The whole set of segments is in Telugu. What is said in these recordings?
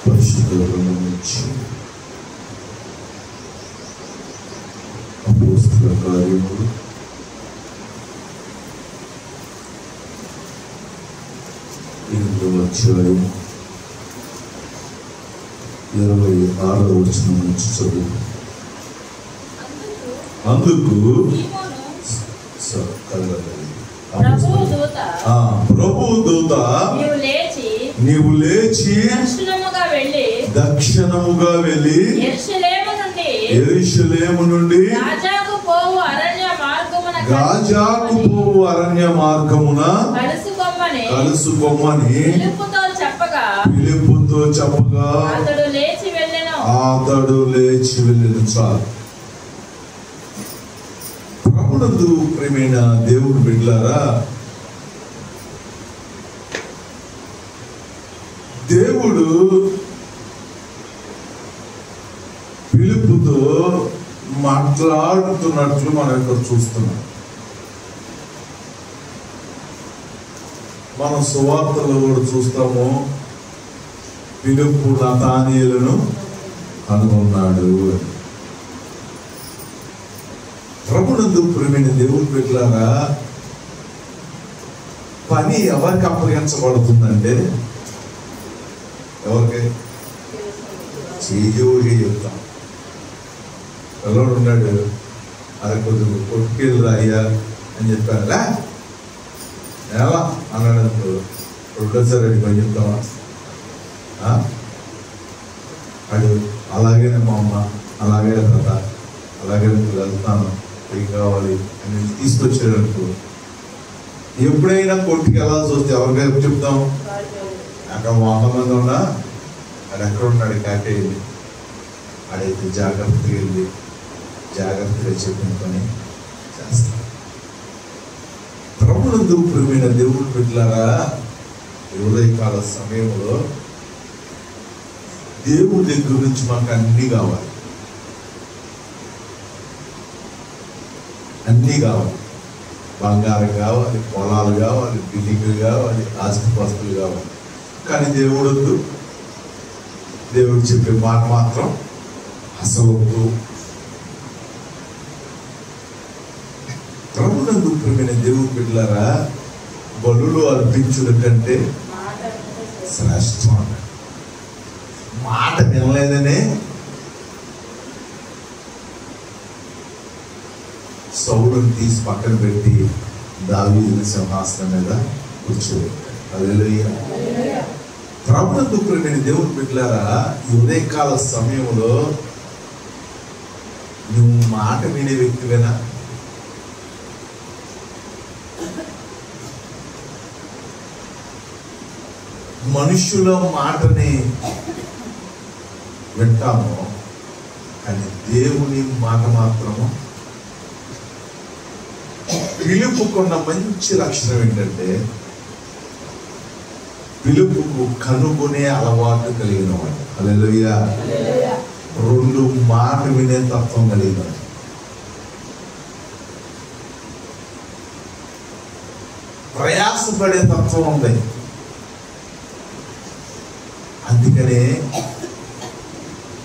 పరిశుద్ధ గ్రంథం నుంచి అపోస్తలుల కార్యములు 8వ అధ్యాయం 26వ వచనం నుంచి చదువు. అందుకు ప్రభువు దూత నీవు లేచి దక్షిణముగా వెళ్ళి యెరూషలేము నుండి గాజాకు పోవు అరణ్య మార్గమున కలుసుకోమని ఫిలిప్పుతో చెప్పగా అతడు లేచి వెళ్ళెను. చాలు. ప్రభునందు ప్రియమైన దేవుని బిడ్డలారా, దేవుడు ఫిలిప్పుతో మాట్లాడుతున్నట్లు మనం ఇక్కడ చూస్తున్నాం. మనం సువార్తలో కూడా చూస్తాము, ఫిలిప్పు నతానీయులను కనుగొన్నాడు. ప్రభునందు ప్రియమైన దేవుని బిడ్డలారా, పని ఎవరికి అప్పగించబడుతుందంటే ఎవరికి చేయజోడిగా చెప్తాం. పిల్లడు ఉన్నాడు, అది కొద్దిగా కొట్టుకెళ్ళి అయ్యా అని చెప్పాను. ఎలా అన్నాడు అనుకో, రెండోసారి అడిగి పని చెప్తావా? అడు అలాగేనే మా అమ్మ, అలాగే తాత, అలాగే వెళ్తాను, ఏం కావాలి అని తీసుకొచ్చాడు అనుకో. ఎప్పుడైనా కొట్టుకు వెళ్ళాల్సి వస్తే ఎవరికైనా చెప్తాం? అక్కడ 100 మంది ఉన్నా అది ఎక్కడ ఉన్నాడు కాకేది, ఆడైతే జాగ్రత్తగా వెళ్ళి జాగ్రత్తగా చెప్పిన పని చేస్తాం. ప్రభునందు ప్రియమైన దేవుని బిడ్డలారా, ఉదయకాల సమయంలో దేవుడి దగ్గర నుంచి మాకు అన్నీ కావాలి, అన్నీ కావాలి. బంగారం కావాలి, పొలాలు కావాలి, బిల్డింగ్లు కావాలి, ఆస్తిపాస్తులు కావాలి. కానీ దేవుడు వద్దు, దేవుడు చెప్పే మాట మాత్రం అసలు వద్దు. ప్రభునందు ప్రియమైన దేవుని బిడ్డలారా, బలులు అర్పించుట కంటే శ్రేష్టం. మాట వినలేదనే సౌలుని తీసి పక్కన పెట్టి దావీదుని సింహాసనం మీద కూర్చోబెట్టాడు. హల్లెలూయా. ప్రభునందు ప్రియమైన దేవుని బిడ్డలారా, ఈ ఉదయకాల సమయంలో నువ్వు మాట వినే వ్యక్తివేనా? మనుషుల మాటని వింటాము, కానీ దేవుని మాట మాత్రము. పిలుపుకున్న మంచి లక్షణం ఏంటంటే, పిలుపుకు కనుగొనే అలవాటు కలిగిన వాడు. హల్లెలూయా. 2 మాట వినే తత్వం కలిగిన వాడు. ప్రయాసపడే తత్వం ఉంది. అందుకనే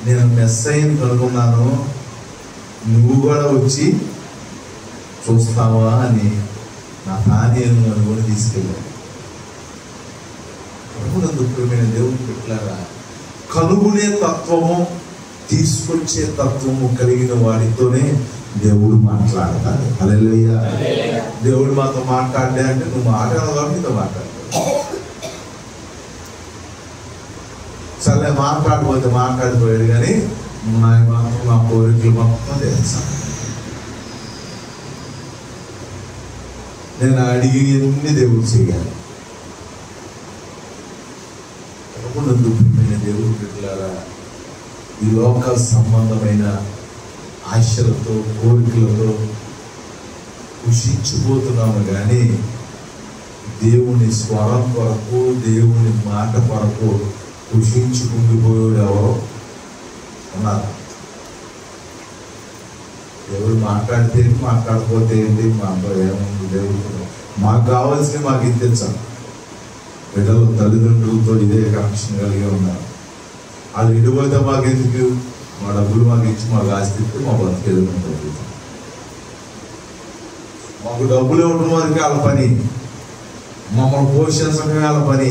నేను మెస్సయ్యని కనుగొన్నాను, నువ్వు కూడా వచ్చి చూస్తావా అని నా తానేను అనుకుని తీసుకెళ్ళాను. ప్రభునందు ప్రియమైన దేవుని బిడ్డలారా, కనుగొనే తత్వము, తీసుకొచ్చే తత్వము కలిగిన వాడితోనే దేవుడు మాట్లాడతాడు. హల్లెలూయా. దేవుడు మాతో మాట్లాడే అంటే నువ్వు మాట్లాడదాం, నీతో మాట్లాడతాడు. సరే మాట్లాడిపోతే మాట్లాడిపోయాడు, కానీ మాత్రం నా కోరికలు మొత్తం తెలుసా. నేను అడిగి ఎన్ని దేవుడు చేయాలి. ప్రభునందు ప్రియమైన దేవుడు బిడ్డలారా, ఈ లోక సంబంధమైన ఆశలతో కోరికలతో కుషించిపోతున్నాము, కానీ దేవుని స్వరం కొరకు, దేవుని మాట కొరకు కుషించుకుండిపోయాడు ఎవరో ఉన్నారు. దేవుడు మాట్లాడితే మాట్లాడకపోతే ఏంటి, మా అబ్బాయి ఏముంది, దేవుడు మాకు కావాల్సింది మాకు ఇచ్చేసాం. బిడ్డలు తల్లిదండ్రులతో ఇదే కనెక్షన్ కలిగి ఉన్నారు. వాళ్ళు ఇడిపోతే మాకు ఎందుకు, మా డబ్బులు మాకు ఇచ్చి మాకు ఆస్తిస్తే మా బతికేది ఉంటుంది. మాకు డబ్బులు ఇవ్వడం వరకు వాళ్ళ పని, మమ్మల్ని పోషించడమే వాళ్ళ పని.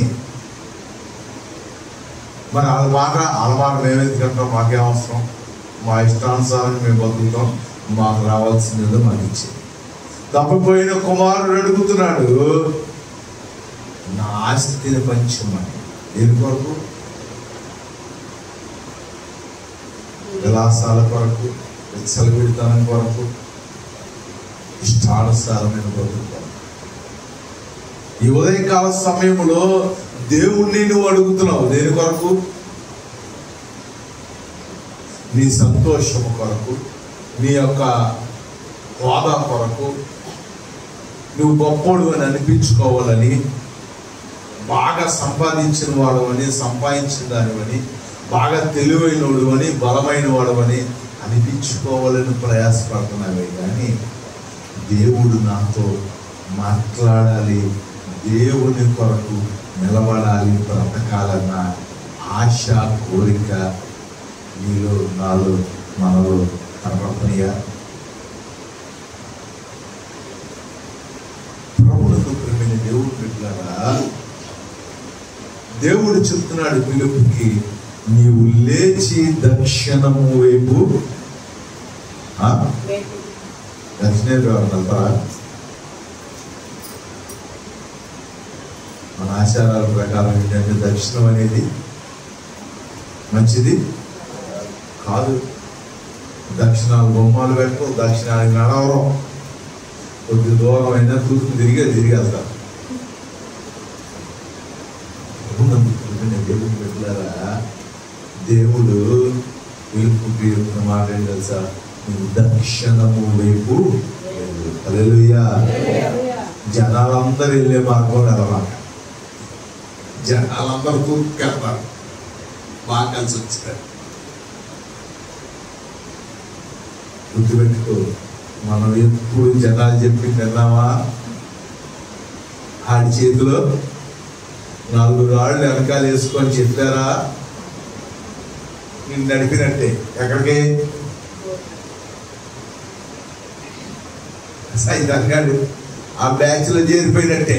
మరి వాళ్ళ మాట మేమెందుకంటాం? మాకేం అవసరం? మా ఇష్టానుసారం మేము బతుకుతాం, మాకు రావాల్సిందేదో మాకు ఇచ్చి. తప్పిపోయిన కుమారుడు అడుగుతున్నాడు, నా ఆస్తిని పంచమని. దేని కొరకు? విలాసాల కొరకు, విచ్చలవిడితనం కొరకు, ఇష్టానుసారమైన బ్రతుకు. ఈ ఉదయకాల సమయంలో దేవుణ్ణి నువ్వు అడుగుతున్నావు. దేని కొరకు? నీ సంతోషము కొరకు, నీ యొక్క హోదా కొరకు, నువ్వు గొప్పోడు అని అనిపించుకోవాలని, బాగా సంపాదించిన వాడవని, సంపాదించిన దానివని, బాగా తెలివైనవాడు అని, బలమైన వాడవని అనిపించుకోవాలని ప్రయాసపడుతున్నావే కానీ దేవుడు నాతో మాట్లాడాలి, దేవుని కొరకు నిలబడాలి, బ్రతకాలన్న ఆశ, కోరిక నీలో, నాలో, మనలో కనపడుతున్నాయా? ప్రభువుకు ప్రేమైన దేవుడు బిడ్డలారా, దేవుడు చెప్తున్నాడు పిలుపుకి, నీవు లేచి దక్షిణము వైపు, దక్షిణ వెళ్తారా? మన ఆచారాల ప్రకారం ఏంటంటే దక్షిణం అనేది మంచిది కాదు. దక్షిణాలు బొమ్మలు పెట్టు, దక్షిణానికి నడవరం, కొద్ది దూరం అయినా తూర్పు తిరిగి వెళ్తారు. దేవుడు పెట్టారా? దేవుడు పిలుపుకి మాట ఏం తెలుసా? నువ్వు దక్షిణము వైపు. హల్లెలూయా. జనాలందరూ వెళ్ళే మార్గం వెళ్ళమాట. జనాలందరూ తూర్పుకి వెళ్తారు, బాగా కలిసి వచ్చారు. గుర్తుపెట్టుకో, మనం ఎప్పుడు జనాలు చెప్పి విన్నామా? ఆడి చేతిలో 4 రాళ్ళు వెనకాల వేసుకొని చెప్పారా? నిన్ను నడిపినట్టే. ఎక్కడికి? సైతంగాడు ఆ బ్యాచ్లో చేరిపోయినట్టే.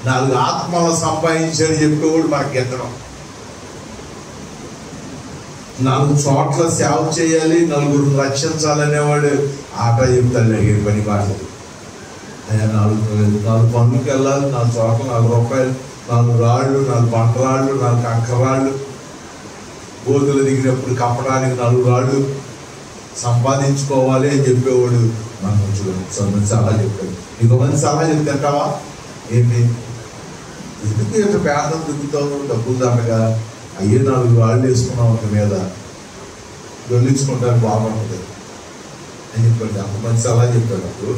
4 ఆత్మలు సంపాదించాడు చెప్పేవాడు మనకి ఎత్తడం. 4 చోట్ల సేవ చేయాలి, 4 రక్షించాలనేవాడు ఆట చెప్తాడు. పని బాటలు 4 పనులకి వెళ్ళాలి, 4 చోట్ల 4 రూపాయలు, 4 రాళ్ళు, 4 పంట రాళ్ళు, 4 కంకరాళ్ళు, గోతులు దిగినప్పుడు కప్పడానికి 4 రాళ్ళు సంపాదించుకోవాలి అని చెప్పేవాడు. మనం కొంచెం సలహా చెప్పాడు. ఇంకో మంది సలహా చెప్తావా? ఏంటి? ఎందుకు ఇట్లా పేదలు దిగుతావు? డబ్బులు దాటగా అయ్యే 4 రాళ్ళు వేసుకున్నాం ఒక మీద, దొల్లించుకుంటానికి బాగుంటుంది అని చెప్పాడు. అంతమంది సలహా చెప్పాడు. అప్పుడు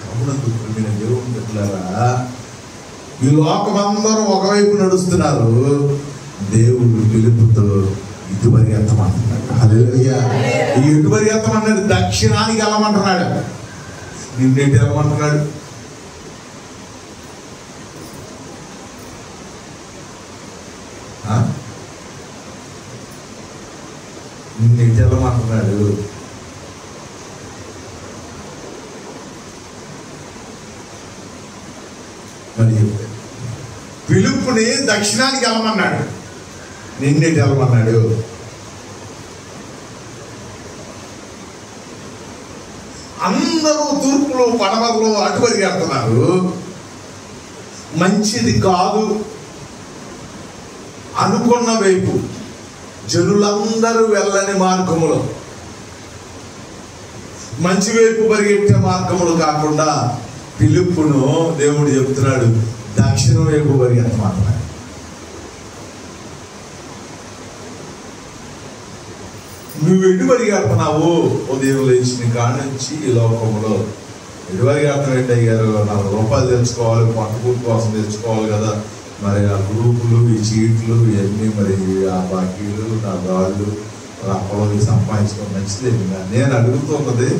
ప్రభువునందు దేవుని బిడ్డలారా, ఈ లోకమందరూ ఒకవైపు నడుస్తున్నారు, దేవుడు పిలుపుతో ఇటు పరిగెత్తమంటున్నాడు. హల్లెలూయా. ఈ ఇటు పరిగెత్తమన్నాడు, దక్షిణానికి వెళ్ళమంటున్నాడు. నిన్నేంటి వెళ్ళమంటున్నాడు? నిన్నేంటి వెళ్ళమంటున్నాడు? మరి పిలుపుని దక్షిణానికి వెళ్ళమన్నాడు, నిన్నేటి వెళ్ళమన్నాడు? అందరూ తూర్పులో, పడమరలో అటు పరిగెడుతున్నారు. మంచిది కాదు అనుకున్న వైపు, జనులందరూ వెళ్ళని మార్గములో, మంచి వైపు పరిగెట్టే మార్గములు కాకుండా పిలుపును దేవుడు చెప్తున్నాడు దక్షిణం వైపు పరిగెత్తమంటున్నాడు. నువ్వు ఎటు పరిగెడుతున్నావు? ఉదయం లేచిన కాడ నుంచి ఈ లోకంలో ఎటు పరిగెడతాం ఏంటయ్యారు? 4 రూపాయలు తెచ్చుకోవాలి, పట్టుకూరు కోసం తెచ్చుకోవాలి కదా. మరి ఆ గ్రూపులు, ఈ చీట్లు, ఇవన్నీ, మరి ఆ బాకీలు, నా దాళ్ళు, అప్పలు సంపాదించుకోవడం మంచిదే. నేను అడుగుతున్నది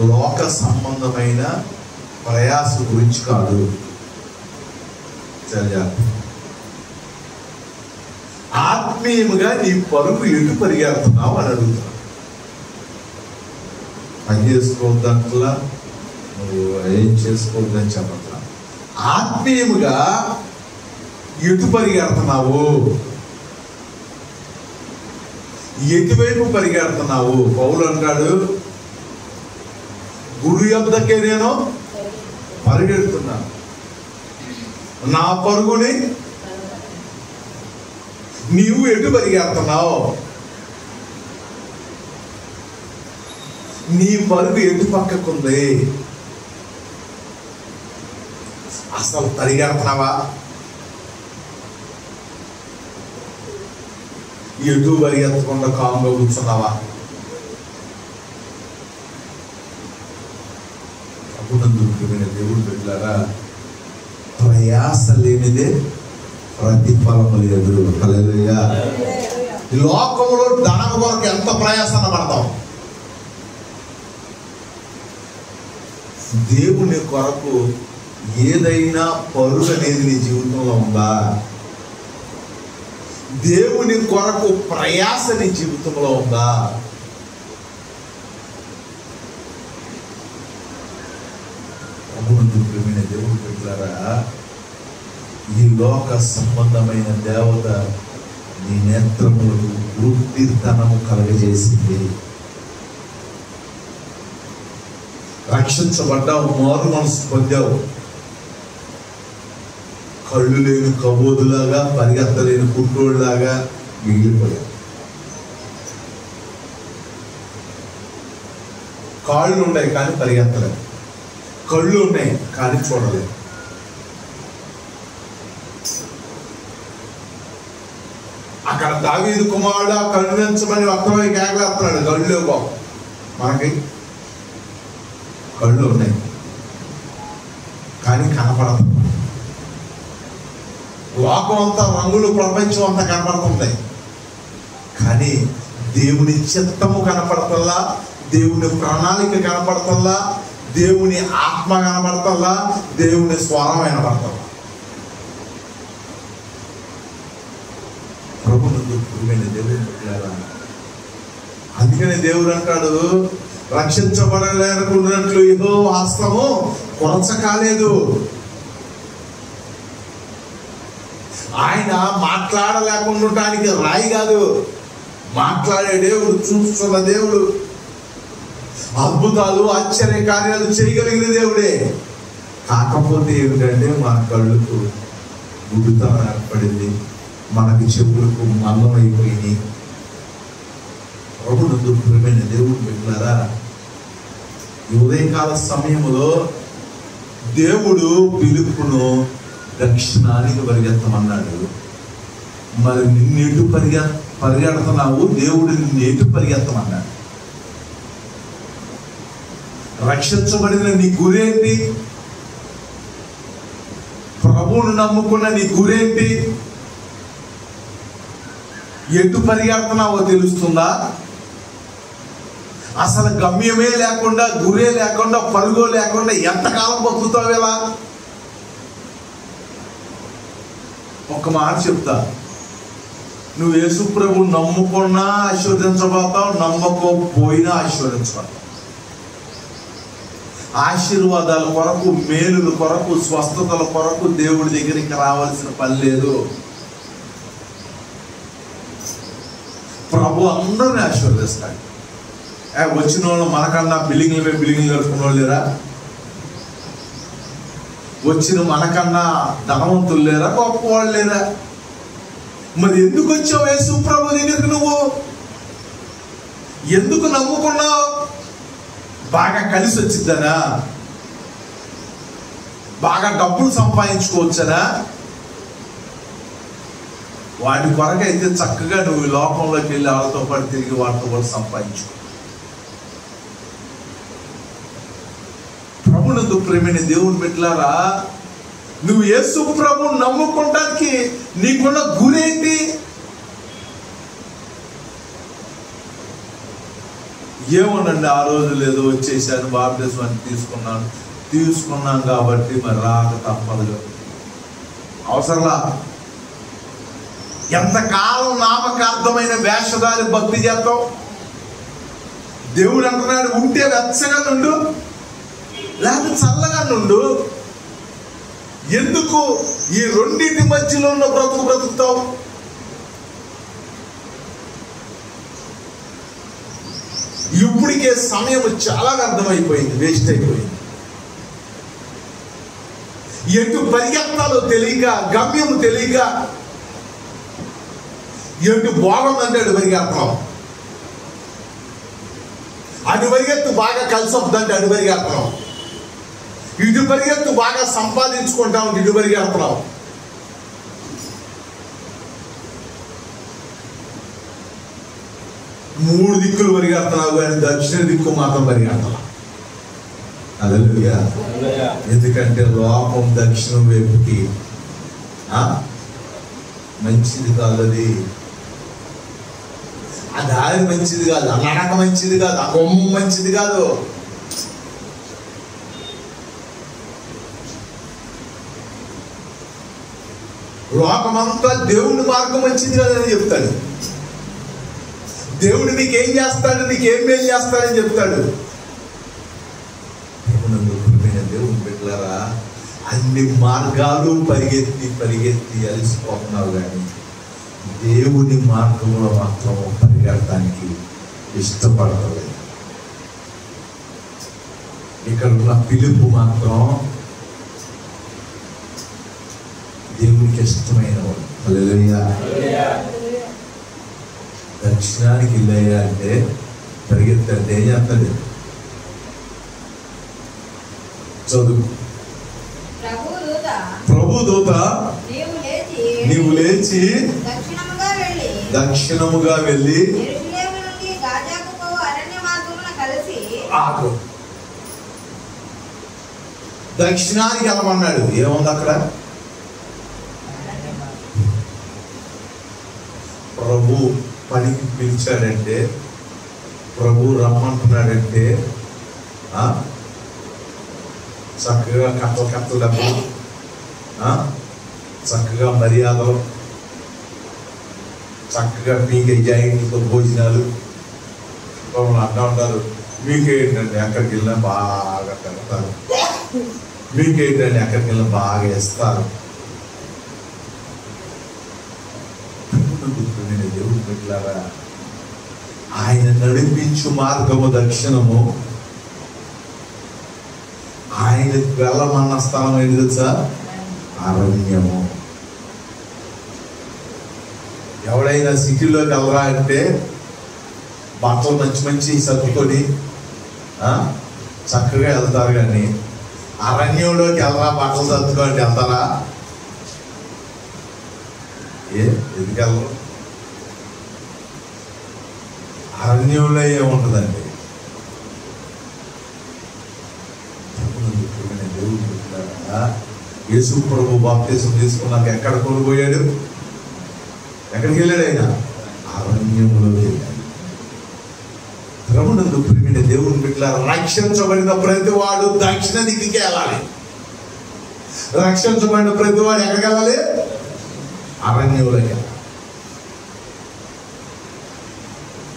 లోక సంబంధమైన ప్రయాస గురించి కాదు. ఆత్మీయముగా నీ పరుగు ఎటు పరిగెడుతున్నావు అని అడుగుతున్నావు. పని చేసుకోవద్దంటలా, నువ్వు ఏం చేసుకోవద్దని చెప్పట్లా. ఆత్మీయముగా ఎటు పరిగెడుతున్నావు, ఎటువైపు పరిగెడుతున్నావు? పౌలు అంటాడు, గురు యొద్దకే నేను పరిగెడుతున్నాను, నా పరుగుని నీవు ఎటు పరిగెడుతున్నావు? నీ పరుగు ఎటు పక్కకుంది? అసలు పరిగెడుతున్నావా? ఎటు పరిగెత్తకుండా కామ్గా కూర్చున్నావా? దేవుడు పెట్టారా, ప్రయాస లేనిదే ప్రతిఫలము లేదు. హల్లెలూయా. ఈ లోకంలో ధనం కొరకు ఎంత ప్రయాసన పడతాం, దేవుని కొరకు ఏదైనా పరుగు అనేది నీ జీవితంలో ఉందా? దేవుని కొరకు ప్రయాస నీ జీవితంలో ఉందా? దేవుడు పెట్టారా, ఈ లోక సంబంధమైన దేవత నీ నేత్రములకు గుడ్డితనము కలగజేసింది. రక్షించబడ్డావు, మారు మనసు పొందావు, కళ్ళు లేని కబోదులాగా, పరిగెత్తలేని కుట్రోళ్ళలాగా మిగిలిపోయావు. కాళ్ళు ఉన్నాయి కానీ పరిగెత్తలేవు, కళ్ళు ఉన్నాయి కానీ చూడలేదు. అక్కడ దావీదు కుమారుడు కరుణించమని వక్రమై కేకలేస్తున్నాడు, కళ్ళు లేవు బాబు. మనకి కళ్ళు ఉన్నాయి కానీ కనపడదు. లోకం అంతా రంగులు, ప్రపంచం అంతా కనపడుతుంది కానీ దేవుని చిత్తము కనపడతల్లా, దేవుని ప్రణాళిక కనపడతల్లా, దేవుని ఆత్మ కనపడతల్లా, దేవుని స్వరం కనపడతల్లా. ప్రభునందు ప్రియమైన దేవుని బిడ్డలారా, అందుకనే దేవుడు అంటాడు, రక్షించబడలేనుకున్నట్లు యెహోవా హస్తము కొరచ కాలేదు. ఆయన మాట్లాడలేకుండా ఉండటానికి రాయి కాదు, మాట్లాడే దేవుడు, చూస్తున్న దేవుడు, అద్భుతాలు ఆశ్చర్య కార్యాలు చేయగలిగిన దేవుడే. కాకపోతే ఏమిటంటే మన కళ్ళకు గుడ్డితనం ఏర్పడింది, మనకి చెవులకు మల్లం అయిపోయింది. ప్రభునందు ప్రియమైన దేవుడు బిడ్డలారా, ఈ ఉదయకాల సమయంలో దేవుడు పిలుపును దక్షిణానికి పరిగెత్తమన్నాడు. మరి నిన్నేటు పరిగెడుతున్నావు? దేవుడు నిన్నేటు పరిగెత్తమన్నాడు. రక్షించబడిన నీ గురేంటి? ప్రభువును నమ్ముకున్న నీ గురేంటి? ఎటు పరిగెడుతున్నావో తెలుస్తుందా? అసలు గమ్యమే లేకుండా, గురే లేకుండా, పరుగో లేకుండా ఎంతకాలం బతుకుతావు ఇలా? ఒక్క మాట చెప్తా, నువ్వు యేసు ప్రభువు నమ్ముకున్నా ఆశీర్వదించబోతావు, నమ్మకపోయినా ఆశీర్వదించబోతావు. ఆశీర్వాదాల కొరకు, మేలుల కొరకు, స్వస్థతల కొరకు దేవుడి దగ్గరికి రావాల్సిన పని లేదు. ప్రభు అందరిని ఆశీర్వదిస్తాడు. వచ్చిన వాళ్ళు మనకన్నా బిల్డింగ్లు కట్టుకున్న వాళ్ళు లేరా? వచ్చిన మనకన్నా ధనవంతులు లేరా? గొప్ప వాళ్ళు లేరా? మరి ఎందుకు వచ్చావు యేసు ప్రభు దగ్గరికి? నువ్వు ఎందుకు నమ్ముకున్నావు? బాగా కలిసి వచ్చిద్దనా? బాగా డబ్బులు సంపాదించుకోవచ్చనా? వాటి కొరకైతే చక్కగా నువ్వు ఈ లోకంలోకి వెళ్ళి వాళ్ళతో పాటు తిరిగి వాటితో పాటు సంపాదించుకో. ప్రభునందు ప్రియమైన దేవుని బిడ్డలారా, నువ్వు యేసు ప్రభువుని నమ్ముకోవడానికి నీకున్న గురేంటి? ఏమోనండి, ఆ రోజు ఏదో వచ్చేసాను, బాప్తిస్మాన్ని తీసుకున్నాం కాబట్టి మరి రాక తప్పదు. అవసరంలా ఎంతకాలం నామకార్థమైన వేషధారి భక్తి చేస్తాం? దేవుడు అంటున్నాడు, ఉంటే వెచ్చగా నుండు, లేకపోతే చల్లగా నుండు. ఎందుకు ఈ రెండింటి మధ్యలో ఉన్న బ్రతుకుతావు? ఇప్పటికే సమయం చాలా వ్యర్థమైపోయింది, వేస్ట్ అయిపోయింది. ఎటు పరిగెత్తాలో తెలియక, గమ్యం తెలియక, ఎటు బాగుందంటే అటు పరిగెత్తాం, అటు పరిగెత్తు బాగా కలిసి వద్దంటే అటు పరిగెత్తాం, ఇటు పరిగెత్తు బాగా సంపాదించుకుంటాం ఇటు పరిగెత్తాం. మూడు దిక్కులు పరిగెడుతున్నావు కానీ దక్షిణ దిక్కు మాత్రం పరిగెడతాం. హల్లెలూయా. ఎందుకంటే లోకం దక్షిణం వైపుకి మంచిది కాదు, అది ఆ దారి మంచిది కాదు, ఆ నడక మంచిది కాదు, ఆ కొమ్మ మంచిది కాదు. లోకమంతా దేవుని మార్గం మంచిది కాదని చెప్తాడు. దేవుడు నీకేం చేస్తాడు, నీకేం మేలు చేస్తాడని చెప్తాడు. దేవుని బిడ్డలారా, అన్ని మార్గాలు పరిగెత్తి అలసిపోతున్నావు కానీ దేవుని మార్గంలో మాత్రం పరిగెత్తడానికి ఇష్టపడలేదు. ఇక్కడ ఉన్న పిలుపు మాత్రం దేవునికి ఇష్టమైన వాడు. హల్లెలూయా. దక్షిణానికి వెళ్ళాయా అంటే పరిగెత్తంటే ఏం చేస్తాడు? చదువు. ప్రభు దూత నీవు లేచి దక్షిణముగా వెళ్ళి ఆకు దక్షిణానికి వెళ్ళమన్నాడు. ఏముంది అక్కడ? ప్రభు పనికి పిలిచాడంటే, ప్రభు రమ్మంటున్నాడంటే చక్కగా కట్టలు డబ్బులు, చక్కగా మర్యాదలు, చక్కగా మీకే జాయింట్లతో భోజనాలు. అంటూ ఉంటారు, మీకేంటండి ఎక్కడికి వెళ్ళినా బాగా పెడతారు, మీకేంటండి ఎక్కడికి వెళ్ళినా బాగా ఇస్తారు. దేవుడు పెట్టారా? ఆయన నడిపించు మార్గము దక్షిణము, ఆయనకు వెళ్ళమన్న స్థలం ఏంటి తెలుసా? అరణ్యము. ఎవడైనా సిటీలోకి వెళ్ళరా అంటే బట్టలు మంచి సర్దుకొని చక్కగా వెళ్తారు, కానీ అరణ్యంలోకి వెళ్ళరా బట్టలు సర్దుకోండి వెళ్తారా? ఎందుకు వెళ్ళరు? అరణ్యంలో ఏముంటుందండి? దేవుడు చెప్తారా? యేసు ప్రభు బాప్తిసం తీసుకున్నాక ఎక్కడ కోల్పోయాడు? ఎక్కడికి వెళ్ళాడు ఆయన? అరణ్యంలోకి వెళ్ళాడు. ప్రభునందు ప్రియమైన దేవుని బిడ్డలారా, రక్షించబడిన ప్రతివాడు దక్షిణ దిక్కుకి వెళ్ళాలి. రక్షించబడిన ప్రతివాడు ఎక్కడికి వెళ్ళాలి? అరణ్యంలోకి వెళ్ళాలి.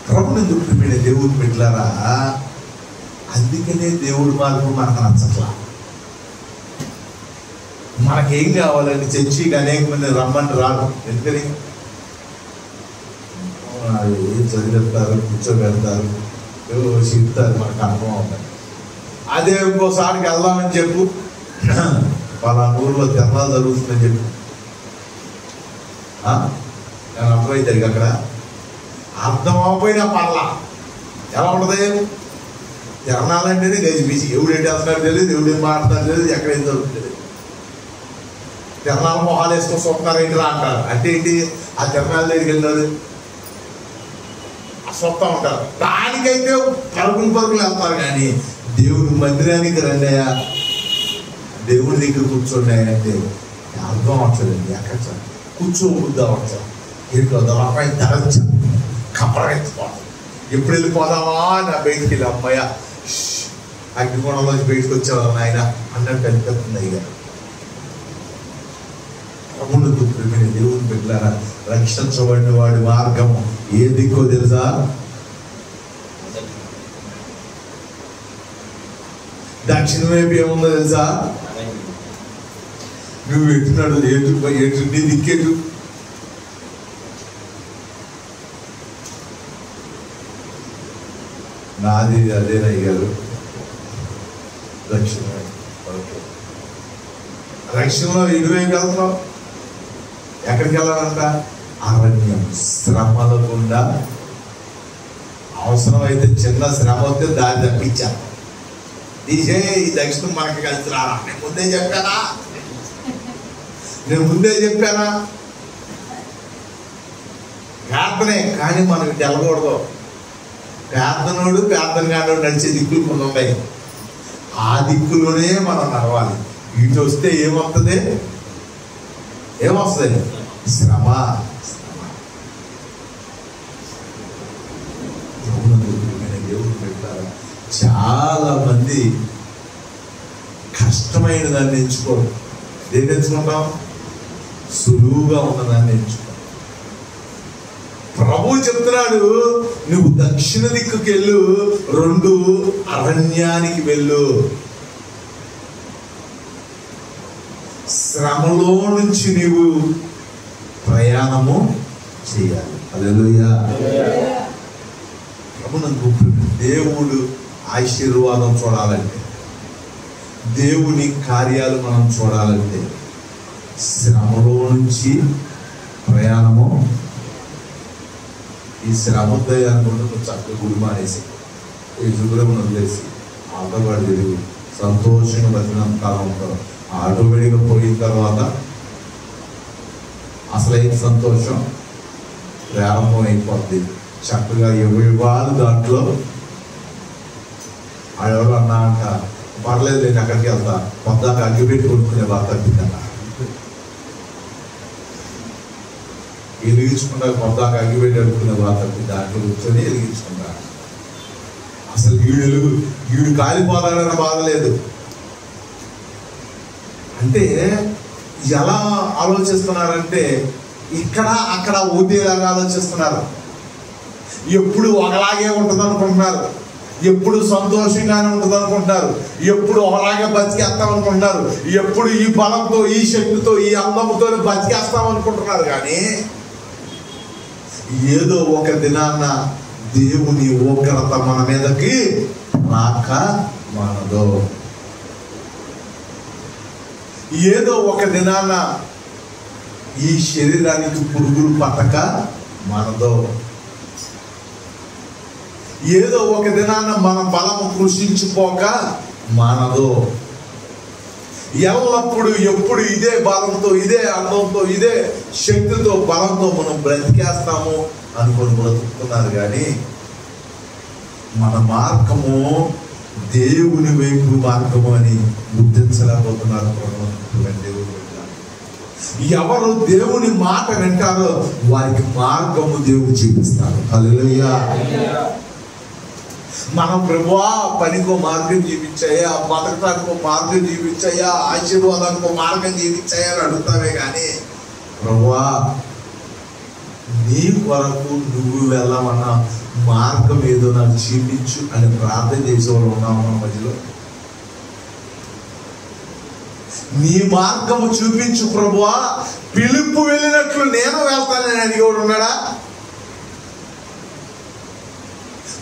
ప్రభునందు ప్రియమైన దేవుని బిడ్డలారా, అందుకనే దేవుడి మార్గం మనకు నచ్చట్లా. మనకేం కావాలండి? చర్చికి అనేక మంది రమ్మంటే రాడు. ఎందుకని? ఏం చదివేస్తారు, కూర్చోబెడతారు, చెప్తారు, మనకు అర్థం అవుతుంది. అదే ఇంకోసారికి వెళ్దామని చెప్పు, పలానా ఊర్లో తిరణాలు జరుగుతుందని చెప్పు, నేను అర్థమైతే అక్కడ అర్థం అవ్వకపోయినా పర్లా. ఎలా ఉంటుంది? తిరణాలంటేనే గజిబిజి. ఎవడేంటి వెళ్తున్నాడు తెలియదు, ఎవడేం మాట్లాడుతున్నాడు తెలియదు, ఎక్కడేం జరుగుతుంది. తిరణాలు మొహాలు వేసుకొని చూస్తున్నారు ఏంటి రా అంటారు. అంటే ఏంటి? ఆ తిరణాల దగ్గరికి వెళ్ళినాడు చూస్తూ ఉంటారు. దానికైతే పరుగులు వెళ్తారు, కానీ దేవుడి మందిరానికి రండి, దేవుడి దగ్గర కూర్చోండి అంటే అర్థం అవట్లేదండి. ఎక్కడ కూర్చోబుద్ది అవ్వచ్చు, ఇంట్లో దొరకాయ తరచు కప్పరెత్తిపోతాం. ఎప్పుడు వెళ్ళిపోదామా నా బయటికి వెళ్ళి, అమ్మాయ అగ్నికోణంలోంచి బయటకు వచ్చేవాళ్ళని ఆయన అన్నట్టు అనిపిస్తుంది. అయ్యారు ప్రియమైన దేవుని బిడ్డలారా, రక్షించబడిన వాడి మార్గము ఏ దిక్కో తెలుసా? దక్షిణం వైపు ఏముందో తెలుసా? నువ్వు ఎట్టున్నాడు ఎటు నీ దిక్కేటు? నాది అదేనయ్య గారు, దక్షిణం వైపు. దక్షిణంలో ఇటువైపు వెళ్తున్నావు, ఎక్కడికి వెళ్ళాలంట? అరణ్యం, శ్రమల గుండా. అవసరమైతే చిన్న శ్రమ వస్తే దారి తప్పించాను. ఈ దక్షిణం మనకి కలిసి రారా? నేను ముందే చెప్పానా? ప్రార్థనే, కానీ మనం ఇటు వెళ్ళకూడదు. ప్రార్థనోడు ప్రార్థన కానోడు నడిచే దిక్కులు కొన్ని ఉన్నాయి. ఆ దిక్కులోనే మనం నడవాలి. ఇటు వస్తే ఏమవుతుంది? శ్రమ. దేవుడు పెట్టారు. చాలా మంది కష్టమైన దాన్ని ఎంచుకోరు. దేన్ని ఎంచుకుంటాం? సులువుగా ఉన్నదాన్ని ఎంచుకో. ప్రభు చెప్తున్నాడు, నువ్వు దక్షిణ దిక్కుకి వెళ్ళు, 2 అరణ్యానికి వెళ్ళు. శ్రమలో నుంచి నీవు ప్రయాణము చేయాలి. హల్లెలూయా. ప్రభునందు దేవుడు ఆశీర్వాదం చూడాలంటే, దేవుని కార్యాలు మనం చూడాలంటే శ్రమలో నుంచి ప్రయాణము. ఈ శ్రమ అనుకుంటే చక్కగా గుడి మానేసి ఈ శుభ్రమును వదిలేసి ఆటోపాటు తిరిగి సంతోషంగా బతికినంత కాలం ఉంటారు. ఆటోమేటిక్గా పోయిన తర్వాత అసలైన సంతోషం ప్రారంభం అయిపోద్ది. చక్కగా ఇవ్వాలి. దాంట్లో ఆడెవరు అన్నా అంట, పర్లేదు నేను అక్కడికి వెళ్తా, పొద్దాక అగ్గిపెట్టి కొనుక్కునే బాధ తప్పిందన్న. వెలిగించుకుంటా, పొద్దాక అగ్గిపెట్టి అడుక్కునే బాధ తప్పింది. దాంట్లో కూర్చొని వెలిగించుకుంటా. అసలు వీడు కాలిపోతాడన్న బాధ లేదు. అంటే ఎలా ఆలోచిస్తున్నారంటే ఇక్కడ అక్కడ ఊదేలాగా ఆలోచిస్తున్నారు. ఎప్పుడు ఒకలాగే ఉంటుంది అనుకుంటున్నారు, ఎప్పుడు సంతోషంగానే ఉంటుంది అనుకుంటున్నారు, ఎప్పుడు ఒకలాగే బతికేస్తాం అనుకుంటున్నారు, ఎప్పుడు ఈ బలంతో, ఈ శక్తితో, ఈ అందంతో బతికేస్తాం అనుకుంటున్నారు. కానీ ఏదో ఒక దినాన్న దేవుని ఉగ్రత మన మీదకి రాక మనదో. ఏదో ఒక దినాన ఈ శరీరానికి పురుగులు పట్టక మనదో. ఏదో ఒక దినాన మన బలము కృషించిపోక మనదో. ఎల్లప్పుడు ఎప్పుడు ఇదే బలంతో, ఇదే అందంతో, ఇదే శక్తితో, బలంతో మనం బ్రతికేస్తాము అనుకొని బ్రతుకుతున్నారు. కానీ మన మార్గము దేవుని వైపు మార్గము అని గుర్తించలేకపోతున్నారు. ఎవరు దేవుని మాట వింటారో వారికి మార్గము దేవుడు చూపిస్తారు. హల్లెలూయా. మనం ప్రభువా పనికో మార్గం చూపించాయా, బతకటానికో మార్గం చూపించాయా, ఆశీర్వాదానికో మార్గం చూపించాయా అని అడుగుతావే. కానీ ప్రభువా నీ కొరకు నువ్వు వెళ్ళమన్నా మార్గం ఏదో నాకు చూపించు అని ప్రార్థన చేసేవాళ్ళు ఉన్నాము మన మధ్యలో. నీ మార్గము చూపించు ప్రభువా, పిలుపు వెళ్ళినట్లు నేను వెళ్తానని అడిగేవాడు ఉన్నాడా?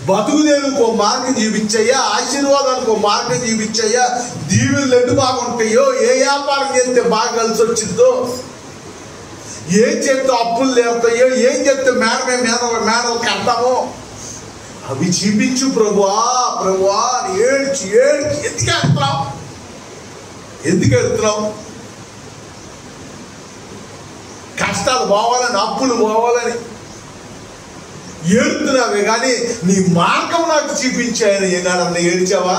బతుకుదేరుకో మార్గం చూపించయ్యా, ఆశీర్వాదానికి మార్గం చూపించయ్యా, దీవులు ఎటు బాగుంటాయో, ఏ వ్యాపారం చేస్తే బాగా కలిసి వచ్చిందో, ఏం చేస్తే అప్పులు లేస్తాయో, ఏం చేస్తే మేడలు కడతామో అవి చూపించు ప్రభువా. ప్రభువా ఏడ్చి ఎందుకు వెళ్తున్నావు? కష్టాలు పోవాలని, అప్పులు పోవాలని ఏడుతున్నావే. కానీ నీ మార్గం నాకు చూపించాయని ఏనాడన్నా ఏడ్చావా?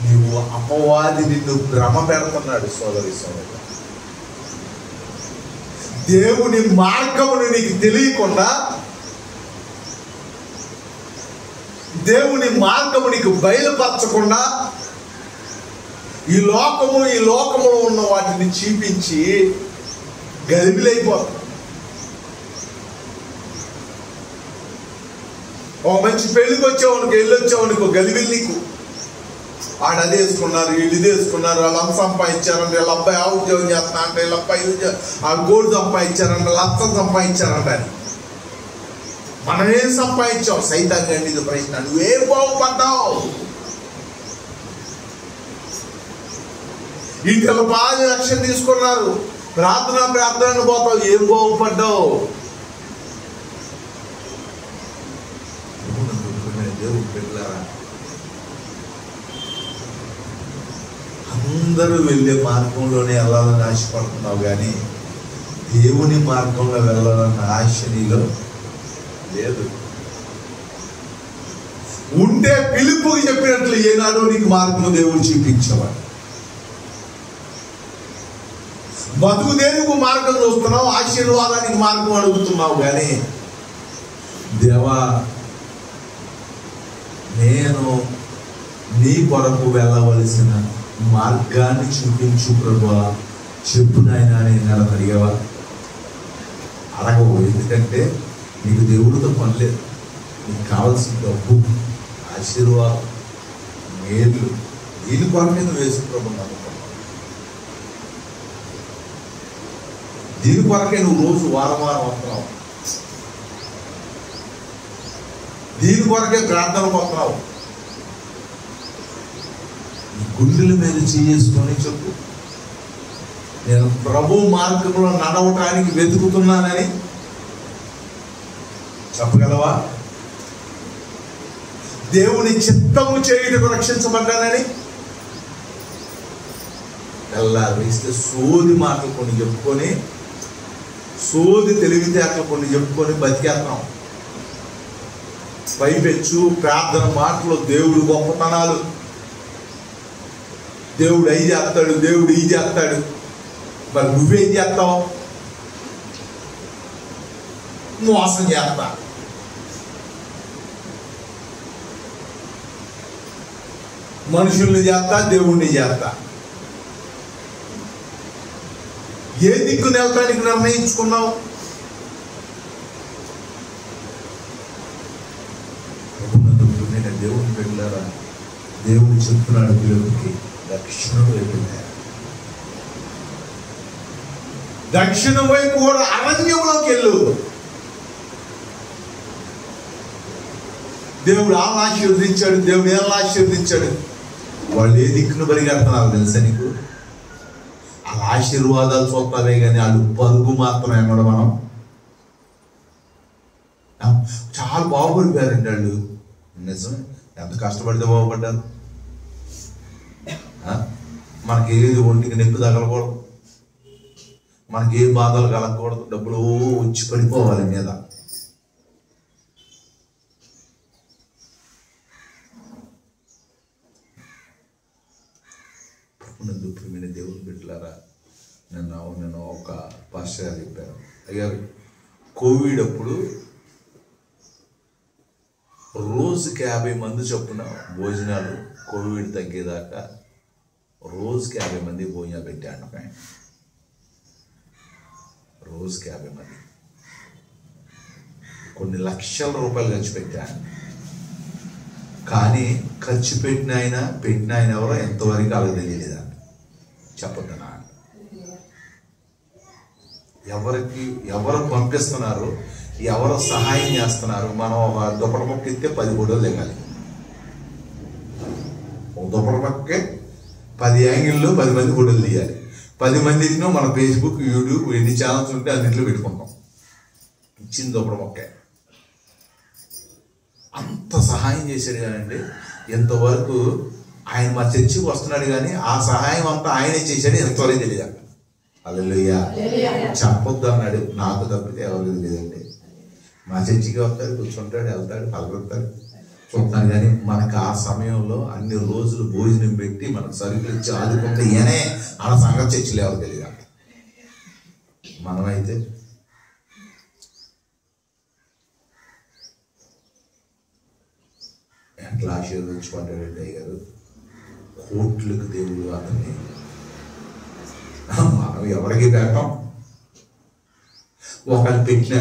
నువ్వు అపవాది నిన్ను భ్రమ పెడుతున్నాడు సోదరి సోదరు. దేవుని మార్గమును నీకు తెలియకుండా, దేవుని మార్గము నీకు బయలుపరచకుండా ఈ లోకములో ఉన్న వాటిని చీపించి గలిబిలైపోతాం. ఒక మంచి పెళ్లికి వచ్చావనుకో, వెళ్ళొచ్చావనుకో, గలిబిలి నీకు. వాడు అది వేసుకున్నారు, వీళ్ళు ఇది వేసుకున్నారు, వాళ్ళు అంత సంపాదించారంట, వీళ్ళ అబ్బాయి ఆ ఉద్యోగం చేస్తానంట, వీళ్ళ అబ్బాయి ఆ గోల్డ్ సంపాదించారంట, లక్షలు సంపాదించారంట అని. మనం ఏం సంపాదించాం? సైతాన్ని అండి ఇది ప్రశ్న. నువ్వేం బాగుపడ్డావు? ఇంటిలో బాగా రక్షణ తీసుకున్నారు, ప్రార్థన పోతావు, ఏం బాగుపడ్డావు? దేవుడు పెట్టారా? అందరూ వెళ్ళే మార్గంలోనే వెళ్ళాలని ఆశపడుతున్నావు, కానీ దేవుని మార్గంలో వెళ్ళాలన్న ఆశ నీలో లేదు. ఉంటే పిలుపుకి చెప్పినట్లు ఏనాడు నీకు మార్గం దేవుడు చూపించేవాడు. బతుకు దేనికి మార్గం చూస్తున్నావు, ఆశీర్వాదానికి మార్గం అడుగుతున్నావు, కానీ దేవా నేను నీ కొరకు వెళ్ళవలసిన మార్గాన్ని చూపించు ప్రభువా, చెప్పు నాయనా నేను అలా అడిగావా? అడగవు. ఎందుకంటే నీకు దేవుడితో పనిలేదు. నీకు కావాల్సిన డబ్బు, ఆశీర్వాదం, మేలు, దీని కొరకే నువ్వు వేసు ప్రభు నమ్ముకున్నావు. దీని కొరకే నువ్వు రోజు వారం వస్తున్నావు. దీని కొరకే ప్రార్థనకు వస్తున్నావు. గుండెల మీద చేసుకొని చెప్పు, నేను ప్రభు మార్గంలో నడవటానికి వెతుకుతున్నానని చెప్పగలవా? దేవుని చిత్తము చేయుటకు రక్షించబడ్డానని వేస్తే సోది మాటలు కొన్ని చెప్పుకొని, సోది తెలివితేటలు కొన్ని చెప్పుకొని బతికేస్తాం. పైపెచ్చు ప్రార్థన మాటలు, దేవుడు గొప్పతనాలు, దేవుడు అయి చేస్తాడు, దేవుడు ఈ చేస్తాడు. మరి నువ్వేం చేస్తావు? మోసం చేస్తా, మనుషుల్ని చేస్తా, దేవుణ్ణి చేస్తా. ఏ దిక్కుని వెళ్తానికి నిర్ణయించుకున్నావు? దేవుని వెళ్ళారా? దేవుడు చెప్తున్నాడు పిల్లలకి, దక్షిణం వైపు దక్షిణం వైపు కూడా అరణ్యంలోకి వెళ్ళు. దేవుడు ఆ ఆశీర్వదించాడు, దేవుడు ఎలా ఆశీర్వదించాడు? వాళ్ళు ఏ దిక్కును పరిగెడుతున్నారు తెలుసా నీకు? ఆ ఆశీర్వాదాలు చూస్తారే కానీ వాళ్ళు పరుగు మాత్రం ఏమన్నా. మనం చాలా బాగుపడిపోయారండి వాళ్ళు. నిజం, ఎంత కష్టపడితే బాగుపడ్డారు. మనకి ఏది ఒంటికి నొప్పి తగలకూడదు, మనకి ఏ బాధలు కలగకూడదు, డబ్బులు వచ్చి పడిపోవాలి మీద. దుఃఖమైన దేవుని బిడ్డలారా, నేను ఒక పాస్టర్ చెప్పాను, అయ్యారు కోవిడ్ అప్పుడు రోజుకి 50 మంది చొప్పున భోజనాలు, కోవిడ్ తగ్గేదాకా రోజుకి 50 మంది భోజనాలు పెట్టాడు. రోజుకి 50 మంది, కొన్ని లక్షల రూపాయలు ఖర్చు పెట్టాను. కానీ ఖర్చు పెట్టిన ఆయన ఎవరో ఎంతవరకు అలాగ తెలియలేదా? చెప్పొద్దనా? ఎవరు పంపిస్తున్నారు, ఎవరు సహాయం చేస్తున్నారు? మనం ఒక దుప్పటి మొక్క ఎత్తే 10 ఫోటోలు దిగాలి. ఒక దుప్పటి మొక్కే 10 యాంగిల్లో 10 మంది ఫోటోలు తీయాలి. 10 మందికి మన ఫేస్బుక్, యూట్యూబ్ ఎన్ని ఛానల్స్ ఉంటే అన్నింటిలో పెట్టుకుంటాం. ఇచ్చిన దుప్పటి మొక్కే అంత సహాయం చేశాడు కానండి. ఎంతవరకు ఆయన మా చర్చికి వస్తున్నాడు కానీ ఆ సహాయం అంతా ఆయనే చేశాడు, ఎంతవరకు తెలియదు. హల్లెలూయా. చెప్పొద్దు అన్నాడు, నాకు తప్పితే ఎవరికి తెలియదండి. మా చర్చికి వస్తాడు, కూర్చుంటాడు, వెళ్తాడు, పలకొడతాడు, చూస్తాను. కానీ మనకు ఆ సమయంలో అన్ని రోజులు భోజనం పెట్టి మనకు సరుకులు ఇచ్చి ఆదుకుంటే ఈయనే ఆ సంగతి చర్చిలో ఎవరు తెలియదు. మనమైతే ఎట్లా ఆశీర్వదించుకుంటాడండి అయ్యారు. కోట్లకు దేవుడు అతన్ని. మనం ఎవరికి పెట్టాం, ఒకళ్ళు పెట్టిన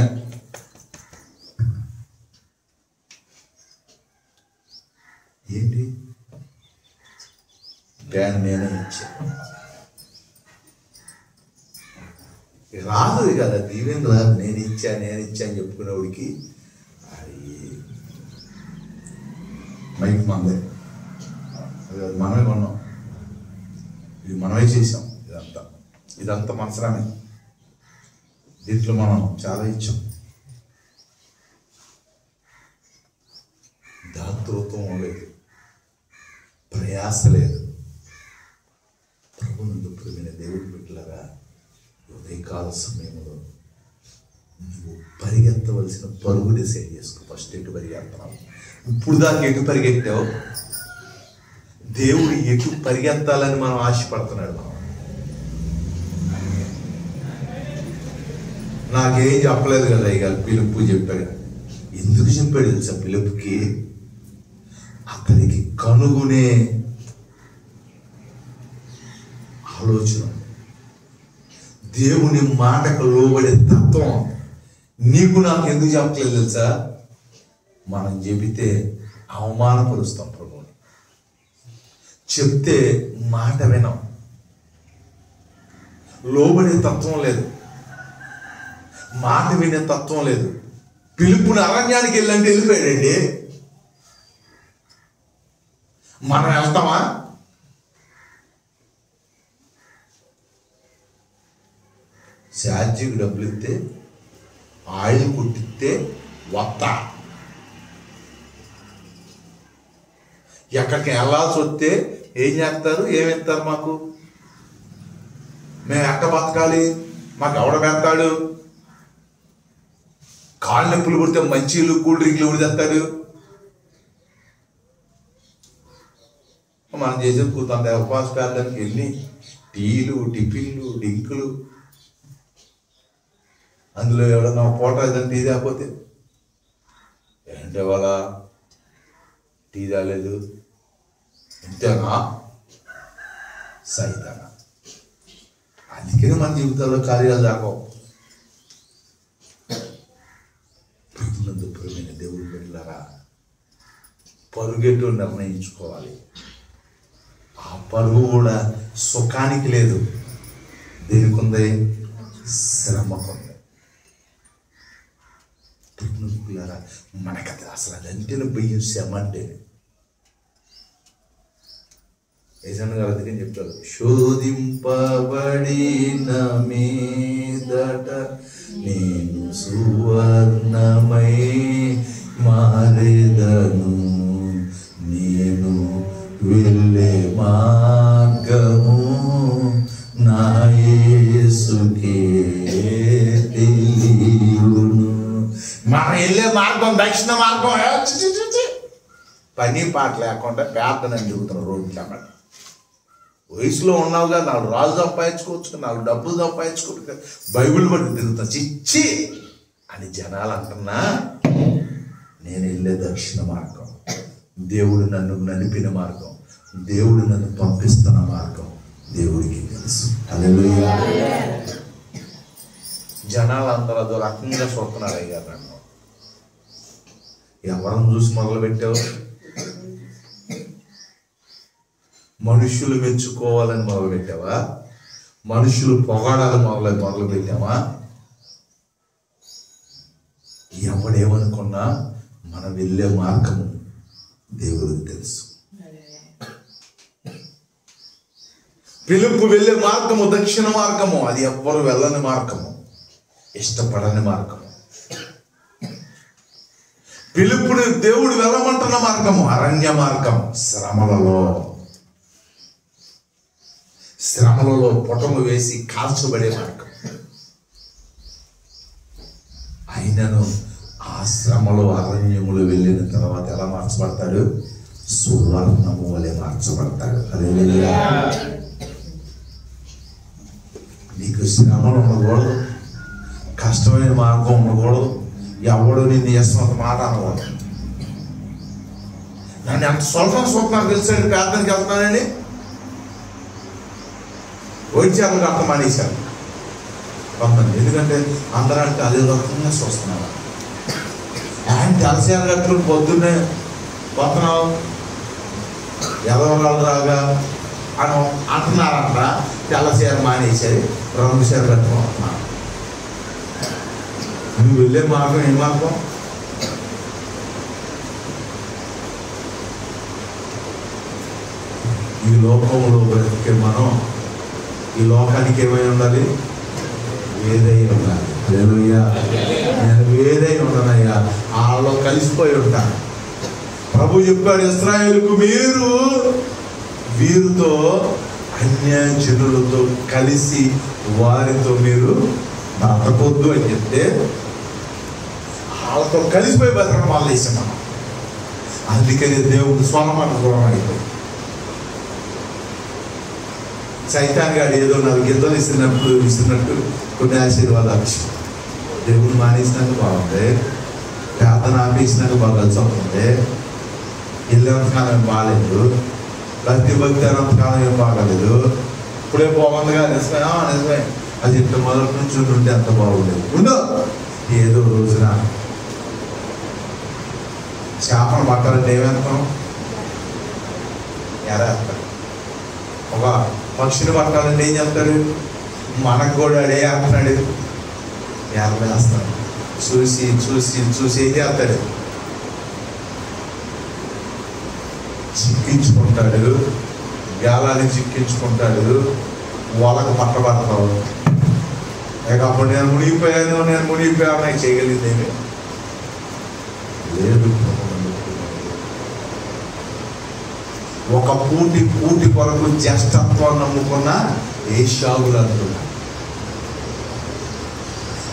ఏంటి బ్యాన్ నేనే ఇచ్చాను రాదు కదా, దీవెన రాదు. నేను ఇచ్చా అని చెప్పుకునేవాడికి అది మైక్ మందే, అది మనమే కొన్నాం, ఇది మనమే చేసాం. ఇదంతా మనసరామే. దీంట్లో మనం చాలా ఇచ్చాం. దాతృత్వం లేదు, ప్రయాస లేదు. ప్రభునందు ప్రియమైన దేవుడి బిడ్డలారా, ఉదయకాల సమయంలో నువ్వు పరిగెత్తవలసిన పరుగు డిసైడ్ చేసుకో. ఫస్ట్ ఎటు పరిగెత్తావు, ఇప్పుడు దాకా ఎటు పరిగెత్తావు, దేవుడు ఎటు పరిగెత్తాలని మనం ఆశపడుతున్నాడు. మనం నాకేం చెప్పలేదు కదా, ఇక పిలుపు చెప్పాడు. ఎందుకు చెప్పాడు తెలుసా? పిలుపుకి అతనికి కనుగొనే ఆలోచన, దేవుని మాటకు లోబడే తత్వం నీకు నాకు ఎందుకు చెప్పలేదు తెలుసా? మనం చెబితే అవమానపరుస్తాం ప్రభువుని, చెప్తే మాట వినం, లోబడే తత్వం లేదు, మాట వినే తత్వం లేదు. పిలుపుని అరణ్యానికి వెళ్ళంటే వెళ్ళిపోయాడండి. మనం వెళ్తామా? ఛార్జీకి డబ్బులు ఇస్తే, ఆయిల్ కుట్టిస్తే వస్తా, ఎక్కడికి వెళ్ళాల్సి వస్తే ఏం చేస్తారు, ఏమిస్తారు మాకు? మేము ఎక్క బతకాలి, మాకు ఎవడ పెడతాడు? కాళ్ళు నొప్పులు పుడితే మంచీలు కూల్ డ్రింక్లు కూడా తెస్తాడు. మనం చేసేది కూర్చుంత ఉపవాస ప్రార్థనకి వెళ్ళి టీలు, టిఫిన్లు, డింకులు, అందులో ఎవడన్నా ఫోటో ఏదైనా టీ తాకపోతే ఏంటో వాళ్ళ టీ తాగలేదు, ఇంతేనా సైతానా. అందుకనే మన జీవితంలో కార్యాలు దాకో. ప్రభునందు ప్రియమైన దేవుడి బిడ్డలారా, పరుగెట్టు నిర్ణయించుకోవాలి. ఆ పరుగు కూడా సుఖానికి లేదు, దేనికి ఉంది? శ్రమకుంది. ప్రభునందులారా, మనకది అసలు అదంటేనే భయం, శ్రమ అంటే. ఏజన్ గారు అందుకని చెప్తారు, శోధింపబడిన మీదట నేను సువర్ణమై మారేదను, నేను వెళ్ళే మార్గము నా యేసుకే తెలియును. మనం వెళ్ళే మార్గం దక్షిణ మార్గం. పని పాట లేకుండా ప్రార్థన తిరుగుతున్నారు రోడ్లు అన్నమాట. వయసులో ఉన్నావుగా, 4 రాళ్ళు సంపాదించుకోవచ్చు, 4 డబ్బులు సంపాదించుకోవచ్చు, బైబిల్ బట్టి తిరుగుతా చిచ్చి అని జనాలు అంటున్నా. నేను వెళ్ళే దక్షిణ మార్గం, దేవుడు నన్ను నడిపిన మార్గం, దేవుడు నన్ను పంపిస్తున్న మార్గం దేవుడికి తెలుసు. హల్లెలూయా. జనాలు అందరూ అదో రకంగా చూస్తున్నారు. అయ్యారు నన్ను ఎవరిని చూసి మొదలు పెట్టావు? మనుషులు మెచ్చుకోవాలని మొదలు పెట్టావా? మనుషులు పొగాడాలని మొదలు పెట్టావా? ఎవడేమనుకున్నా మనం వెళ్ళే మార్గము దేవుడికి తెలుసు. పిలుపు వెళ్ళే మార్గము దక్షిణ మార్గము, అది ఎవ్వరు వెళ్ళని మార్గము, ఇష్టపడని మార్గము. పిలుపుని దేవుడు వెళ్ళమంటున్న మార్గము అరణ్య మార్గము, శ్రమలలో పొటలు వేసి కాల్చబడే మార్గం. అయినను ఆ శ్రమలో అరణ్యములు వెళ్ళిన తర్వాత ఎలా మార్చబడతాడు? సువర్ణము వలె మార్చబడతాడు. హల్లెలూయా. నీకు శ్రమలు ఉండకూడదు, కష్టమైన మార్గం ఉండకూడదు, ఎవడు నిన్ను చేస్తున్నంత మాట అనకూడదు. నన్ను ఎంత స్వల్పం చూస్తున్నారు తెలుసండి, ప్రార్థనకి వెళ్తానని వైద్యాలు కట్ట మానేశారు కొంతమంది. ఎందుకంటే అందరంటే అదే రకంగా చూస్తున్నారు. తెల్లసీర కట్టుకుని పొద్దున్నే పోతున్నావు ఎదవరాలు రాగా అని అంటున్నారంట. తెల్లసీర మానేసేది రంగు సీర కట్టుకుంటున్నారు. నువ్వు వెళ్ళే మార్గం ఏ మార్గం? ఈ లోకంలో బ్రతికే మనం ఈ లోకానికి ఏమై ఉండాలి? వేదై ఉండాలి. హల్లెలూయా. నేను వేదై ఉండనయ్యా, వాళ్ళలో కలిసిపోయి ఉంటాను. ప్రభు చెప్పాడు ఇశ్రాయేలుకు, మీరు వీరితో అన్యజనులతో కలిసి వారితో మీరు బ్రతకొద్దు అని చెప్తే వాళ్ళతో కలిసిపోయి బ్రతకడం వాళ్ళు వేసాం మనం. అందుకని దేవుడు స్వరమాట దూరం అయిపోయి సైతాన్ గారు ఏదో 4 గింజలు ఇస్తున్నట్టు కొన్ని ఆశీర్వాదాలు దేవుడు మానేసినాక బాగుంది, ప్రార్థన ఆపేసినాక బాగా కలిసి అవుతుంది, వెళ్ళేంతకాలం ఏం బాగాలేదు, భక్తి అనంతకాలం ఏం బాగాలేదు, ఇప్పుడే బాగుందిగా నిజమే అది ఇంత మొదటి నుంచి ఉంటే అంత బాగుండేది. ఉండో ఏదో రోజున చేపను పట్టాలంటే ఏమేస్తాం? ఎరేస్తారు. ఒక పక్షిని పట్టాలంటే ఏం చేస్తారు? మనకు కూడా అడే అంటున్నాడు, ఎరవేస్తాడు. చూసి చూసి చూసి ఏం చేస్తాడు? చిక్కించుకుంటాడు, గాలాన్ని చిక్కించుకుంటాడు, వాళ్ళకు పట్టబడతావు. ఇక అప్పుడు నేను మునిగిపోయాను నాకు చేయగలిగిందేమి లేదు. ఒక పూటి కొరకు జ్యేష్ఠత్వాన్ని నమ్ముకున్న ఏషావులు అంటున్నా.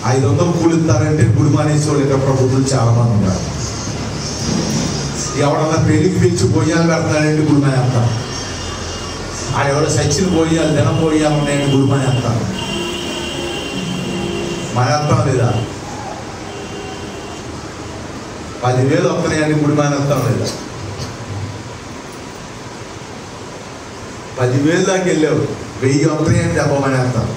500 కూలిస్తారంటే గుడి మానేశ్వరుడు ఇక్కడ ప్రభుత్వం చాలా మంది ఉన్నారు. ఎవడన్నా పెళ్లికి పిలిచి భోజనాలు పెడతాడంటే గుడి మానేస్తాను. ఆడెవడో సచ్చిన భోజనాలు దినం భోజనాలు ఉన్నాయంటే గుడి మానేస్తాను. మానేస్తాం లేదా? 10,000 వస్తున్నాయండి గుడి మానేస్తాం లేదా? 10,000 దాకా వెళ్ళావు, 1000 వస్తున్నాయండి దెబ్బ మానేస్తాం.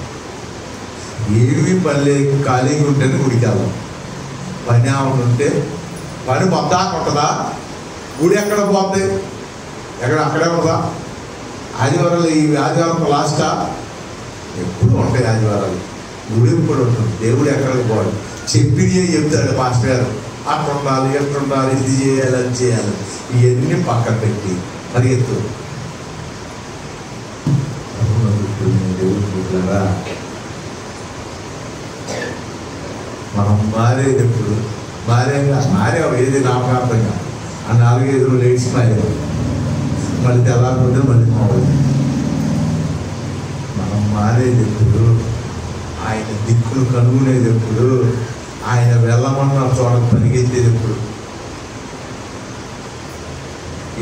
ఏమీ పని లేదు, ఖాళీగా ఉంటేనే గుడికి వెళ్దాం. పని ఆవిడ ఉంటే పని పొద్దాక ఉంటుందా? గుడి ఎక్కడ పోతుంది? అక్కడే ఉంటుందా? ఆదివారాలు ఈ ఆదివారం లాస్టా? ఎప్పుడు ఉంటాయి ఆదివారాలు. గుడి కూడా ఉంటుంది. దేవుడు ఎక్కడికి పోవాలి? చెప్తాడు మాస్టర్ గారు, అట్లా ఉండాలి, ఎట్లా ఉండాలి, ఇది చేయాలి, అది చేయాలి. ఇవన్నీ పక్కన పెట్టి పరిగెత్తు. దేవుడు చూడారా? మనం మారేది ఎప్పుడు? మారేవు ఏది నామకార్థంగా ఆ 4-5 రోజులు ఏడ్చి మారేవు, మళ్ళీ తెల్లారిపోతే మళ్ళీ మారేది. మనం మారేది ఎప్పుడు? ఆయన దిక్కులు కనుగొనేది ఎప్పుడు? ఆయన వెళ్ళమన్న చోట పరిగెత్తేది ఎప్పుడు?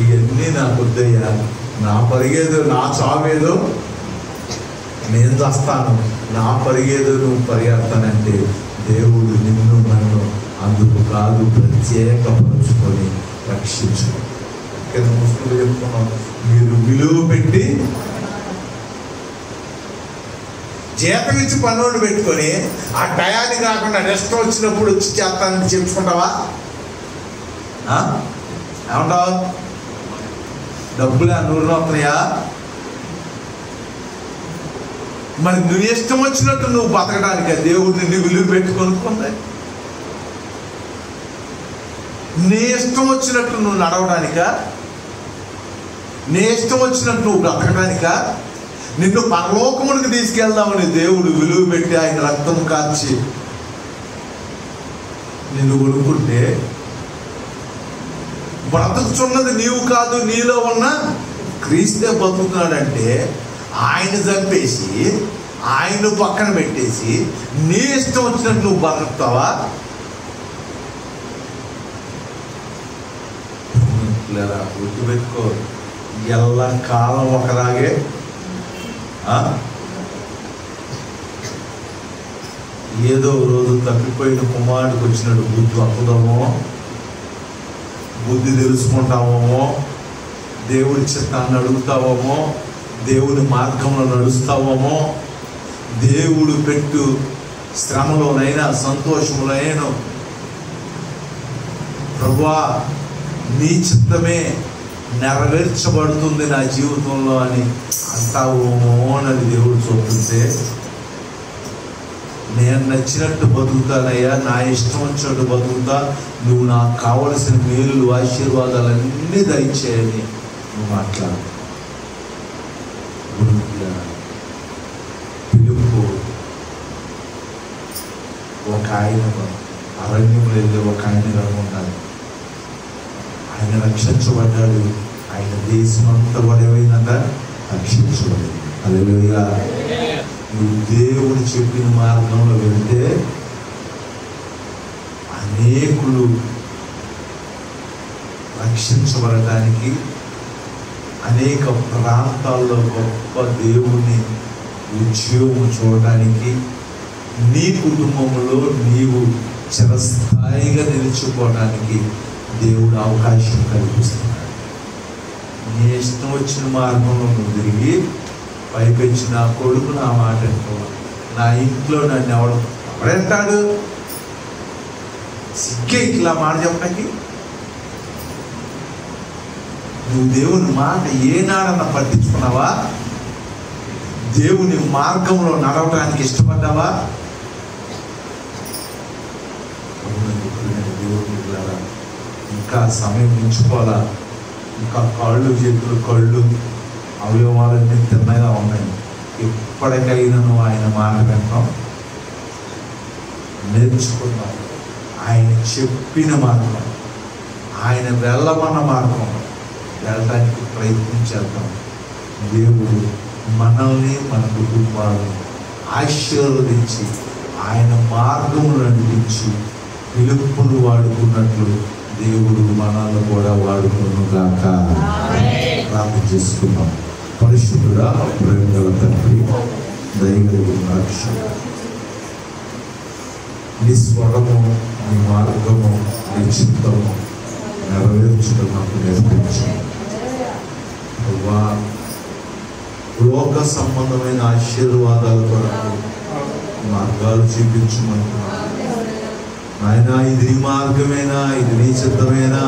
ఇవన్నీ నాకు వద్దయ్యా, నా పరిగేదో, నా చావేదో నేను చేస్తాను, నా పరిగేదో నువ్వు పరిగెడతానంటే దేవుడు నిన్ను నన్ను అందుకు కాదు ప్రత్యేకపరుచుకొని రక్షించు. ఇక్కడ ముస్లింలు చెప్పుకున్నాం, మీరు విలువ పెట్టి జీతం ఇచ్చి పనులు పెట్టుకొని ఆ టయానికి రాకుండా రెస్ట్ వచ్చినప్పుడు వచ్చి చేస్తానని చెప్పుకుంటావా? ఏమంటావు? డబ్బులు 100 వస్తున్నాయా? మరి నువ్వు ఇష్టం వచ్చినట్టు నువ్వు బతకడానికి దేవుడు నిన్ను విలువ పెట్టుకొనుకుంది. నీ ఇష్టం వచ్చినట్టు నువ్వు నడవడానిక, నీ ఇష్టం వచ్చినట్టు నువ్వు బ్రతకడానిక, నిన్ను పరలోకమునికి తీసుకెళ్దామని దేవుడు విలువ పెట్టి ఆయన రక్తం కార్చి నిన్ను కొనుక్కుంటే, బ్రతుకుతున్నది నీవు కాదు, నీలో ఉన్న క్రీస్తే బతుకుతున్నాడంటే ఆయన చంపేసి ఆయన పక్కన పెట్టేసి నీ ఇష్టం వచ్చినట్టు నువ్వు బతుకుతావా? లేదా గుర్తుపెట్టుకో, ఎల్ల కాలం ఒకలాగే. ఏదో రోజు తప్పిపోయిన కుమారుడికి వచ్చినట్టు బుద్ధి వస్తుందేమో, బుద్ధి తెలుసుకుంటామేమో, దేవుడి చిత్తాన్ని అడుగుతావేమో, దేవుని మార్గంలో నడుస్తావేమో, దేవుడు పెట్టు శ్రమలోనైనా సంతోషంలోనైనా ప్రభువా నీ చిత్తమే నెరవేర్చబడుతుంది నా జీవితంలో అని అంటావేమో అని దేవుడు చూస్తుంటే, నేను నచ్చినట్టు బతుకుతానయ్యా, నా ఇష్టం వచ్చినట్టు బతుకుతా, నువ్వు నాకు కావలసిన మేలు ఆశీర్వాదాలన్నీ దయచేయని నువ్వు మాట్లాడు. పిలుపు ఒక ఆయన అరణ్యంలో వెళ్ళి ఒక ఆయన కనుగొన్నాడు. ఆయన రక్షించబడ్డాడు. ఆయన దేశం అంతా కూడా ఏమైందంట, రక్షించబడింది. హల్లెలూయా. నువ్వు దేవుడు చెప్పిన మార్గంలో వెళ్తే అనేకులు రక్షించబడటానికి, అనేక ప్రాంతాల్లో గొప్ప దేవుని ఉద్యోగం చూడటానికి, నీ కుటుంబంలో నీవు చిరస్థాయిగా నిలిచిపోవడానికి దేవుడు అవకాశం కల్పిస్తున్నాడు. నీ ఇష్టం వచ్చిన మార్గంలో నువ్వు తిరిగి పైపెచ్చి నా కొడుకు నా మాట నా ఇంట్లో నన్ను ఎవడంటాడు, సిగ్గే ఇట్లా మాట చెప్పడానికి. నువ్వు దేవుని మాట ఏనాడన్నా పట్టించుకున్నావా? దేవుని మార్గంలో నడవడానికి ఇష్టపడ్డావా? ఇంకా సమయం ఉంచుకోవాలా? ఇంకా కాళ్ళు చేతులు కళ్ళు అవయవాలన్నీ తిన్నగా ఉన్నాయి. ఎప్పటికైనా నువ్వు ఆయన మాట వింటాం నేర్చుకున్నావు. ఆయన చెప్పిన మార్గం, ఆయన వెళ్ళమన్న మార్గం వెళ్ళడానికి ప్రయత్నం చేద్దాం. దేవుడు మనల్ని మన కుటుంబాలను ఆశీర్వదించి ఆయన మార్గము నడిపించి పిలుపును వాడుకున్నట్లు దేవుడు మనల్ని కూడా వాడుకునుగాక. ప్రార్థన చేసుకున్నాం. పరిశుద్ధుడా, ప్రేమగల తండ్రి, దయగలిగిన రక్షణ, నీ స్వరము, నీ మార్గము, నీ చిత్తము నెరవేర్చడం నాకు నేర్పించాను. లోక సంబంధమైన ఆశీర్వాదాల కొరకు మార్గాలు చూపించమంటున్నాను నాయన. ఇది నీ మార్గమేనా? ఇది నీ చిత్తమేనా?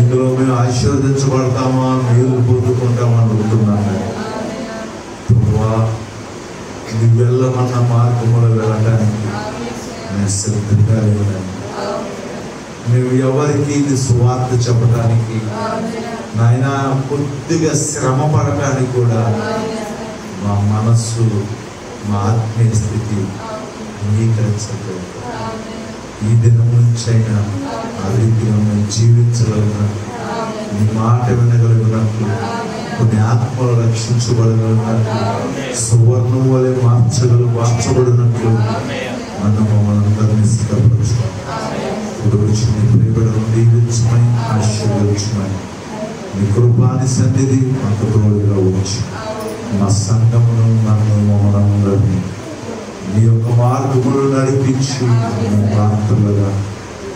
ఇందులో మేము ఆశీర్వదించబడతామా, మేలు పొందుకుంటామా అనుకుంటున్నాను. ప్రభువా, నీ వెళ్ళమన్న మార్గంలో వెళ్ళడానికి నేను సిద్ధంగా లేదండి. మేము ఎవరికి నీ సువార్త చెప్పడానికి నాయన కొద్దిగా శ్రమ పడటానికి కూడా మా మనస్సు, మా ఆత్మీయ స్థితి అంగీకరించలేదు. ఈ దినం నుంచైనా ఆ రీతిగా మేము జీవించగలిగినట్లు, నీ మాట వినగలిగినట్లు, కొన్ని ఆత్మలు రక్షించబడగలిగినట్లు, సువర్ణం వలె మార్చబడినట్లు నన్ను మమ్మల్ని అందరినీ సిద్ధపరచుకోండి. ఇప్పుడు వచ్చి నీ ప్రియబిడ్డలను దీవించమని, ఆశీర్వదించమని, నీ కృపాని సన్నిధి మాకు తోడుగా ఉంచి మా సంఘమును, నన్ను, మమ్మల్ని అందరినీ నీ యొక్క మార్గములు నడిపించి ప్రాంతాలుగా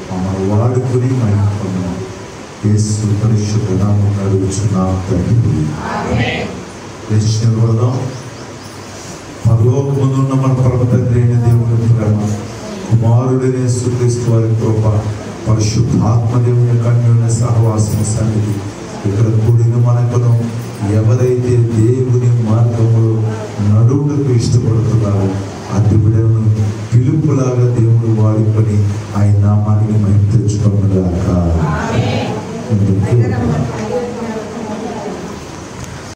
మమ్మల్ని వాడుకుని మైపొందాం. యేసు పరిశుద్ధ నామమున అడుగుచున్నాము తండ్రి. లేచి నిలబడదాం. పరలోకమందున్న మన పరమ తండ్రి అయిన దేవుని ప్రేమ, కుమారుడైన యేసుక్రీస్తు వారి కృప, పరిశుద్ధాత్మ దేవుని కన్యుని సహవాసము సన్నిధి ఇక్కడ కూడిన మనకును ఎవరైతే దేవుని మార్గంలో నడువులకు ఇష్టపడుతున్నారో అతి బిడ్డలను పిలుపులాగా దేవుడు వాడుకొని ఆయన నామానికి మహిమ తెచ్చుకోనుగాక.